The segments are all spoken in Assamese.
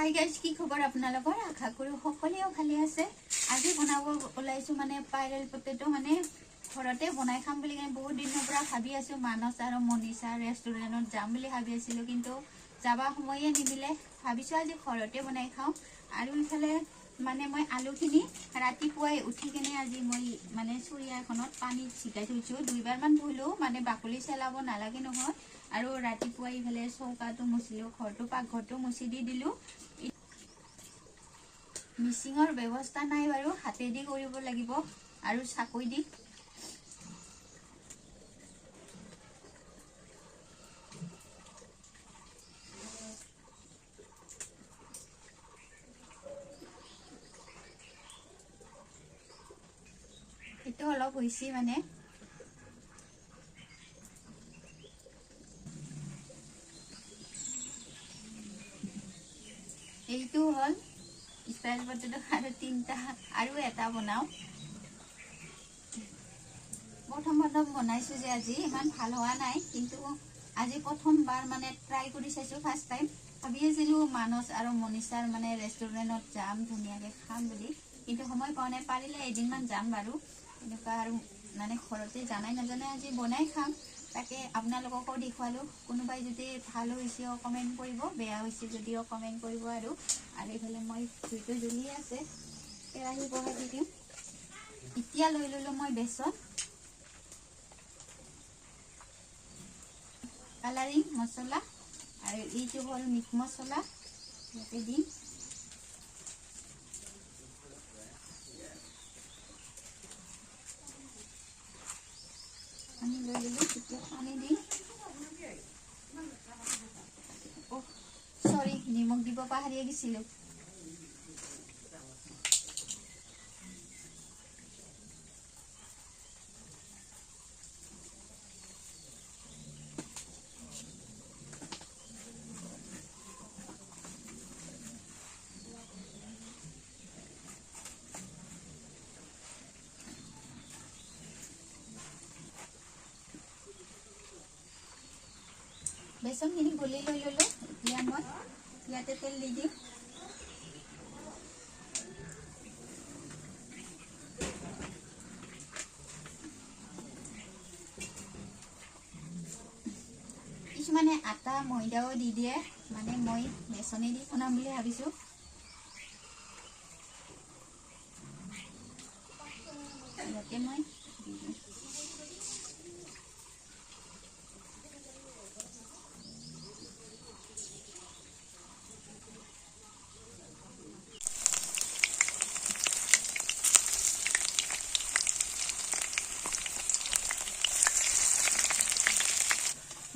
হাই গাইজ, কি খবৰ আপোনালোকৰ? আশা কৰো সকলোৱে ভালে আছে। আজি বনাব ওলাইছো মানে স্পাইৰেল পটেটো, মানে ঘৰতে বনাই খাম বুলি বহুত দিনৰ পৰা ভাবি আছো। মানস আৰু মনীষা ৰেষ্টুৰেণ্টত যাম বুলি ভাবি আছিলো, কিন্তু যাবা সময়ে নিমিলে। ভাবিছো আজি ঘৰতে বনাই খাওঁ। আৰু ইফালে মানে মই আলুখিনি ৰাতিপুৱাই উঠি কিনে আজি মই মানে চৰিয়া এখনত পানীত জিকাই থৈছো। 2 বাৰমান ধুলো, মানে বাকলি চেলাব নালাগে নহয়। আৰু ৰাতিপুৱাই ইফালে চৌকাটো মুচিলো, পাকঘৰটো মুচি দি দিলো। মিচিঙৰ ব্যৱস্থা নাই বাৰু, হাতেদি কৰিব লাগিব আৰু চাকৈ দি। এইটো অলপ হৈছে মানে এইটো হল স্পাইৰেল পটেটো। আৰু 3টা আৰু এটা বনাও। প্ৰথম বনাইছো যে আজি ইমান ভাল হোৱা নাই, কিন্তু আজি প্ৰথমবাৰ মানে ট্ৰাই কৰি চাইছো, ফাৰ্ষ্ট টাইম। ভাবি আছিলো মানস আৰু মনীষাৰ মানে ৰেষ্টুৰেণ্টত যাম, ধুনীয়াকে খাম বুলি, কিন্তু সময় পোৱা নাই। পাৰিলে এদিনমান যাম বাৰু। এনেকুৱা আৰু মানে ঘৰতে জানাই নাজানে আজি বনাই খাম। তাকে আপোনালোককো দেখুৱালো। কোনোবাই যদি ভাল হৈছে কমেণ্ট কৰিব, বেয়া হৈছে যদিও কমেণ্ট কৰিব। আৰু এইফালে মই জুইটো জ্বলি আছে, কেৰাহী বহাই দি দিওঁ। এতিয়া লৈ ললো মই বেচন, কালাৰিং মছলা, আৰু এইটো হ'ল মিট মছলা। ইয়াতে দিম। পানী লৈ ললো, তেতিয়া পানী দিম। চৰি, নিমখ দিব পাহৰিয়ে গৈছিলো। বেচনখিনি গুলি লৈ ললো। এতিয়া মই ইয়াতে তেল দি দিম। কিছুমানে আটা ময়দাও দি দিয়ে, মানে মই বেচনে দি বনাম বুলি ভাবিছো। ইয়াতে মই দি দিম।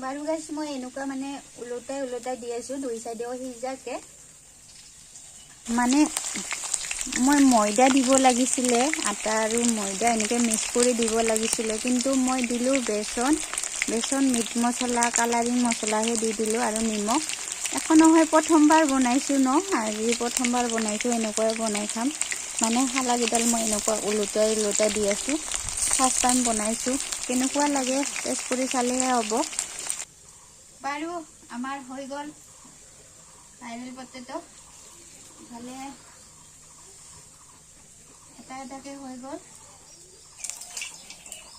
বাৰু গাইছ, মই এনেকুৱা মানে ওলোটাই দি আছো, 2 চাইডেও সিজাকে। মানে মই ময়দা দিব লাগিছিলে, আটা আৰু ময়দা এনেকে মিক্স কৰি দিব লাগিছিলে, কিন্তু মই দিলো বেচন, মিট মছলা, কালাৰিং মছলাহে দি দিলো, আৰু নিমখ। এখন নহয়, প্ৰথমবাৰ বনাইছো ন, আজি প্ৰথমবাৰ বনাইছো। এনেকুৱাই বনাই খাম। মানে হালাকেইডাল মই এনেকুৱা ওলোটাই দি আছো। ফাৰ্ষ্ট টাইম বনাইছো, কেনেকুৱা লাগে টেষ্ট কৰি চালেহে হ'ব। বাৰু আমাৰ হৈ গ'ল স্পাইৰেল পটেটো। ইফালে এটাকে হৈ গ'ল।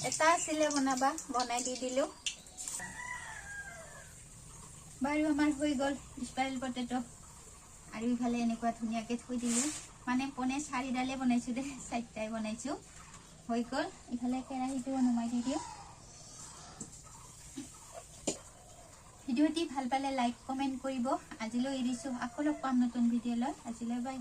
এটা আছিলে বনাবা, বনাই দি দিলো। বাৰু আমাৰ হৈ গ'ল স্পাইৰেল পটেটো। আৰু ইফালে এনেকুৱা ধুনীয়াকে থৈ দিলো। মানে পনে 4ডালে বনাইছো দে, 4টাই বনাইছো। হৈ গ'ল। ইফালে কেৰাহীটো নমাই দি দিওঁ। ভিডিঅ'টি ভাল পালে লাইক কমেণ্ট কৰিব। আজিলৈ এৰিছো, আকৌ লগ পাম নতুন ভিডিঅ' লৈ। আজিলৈ বাই।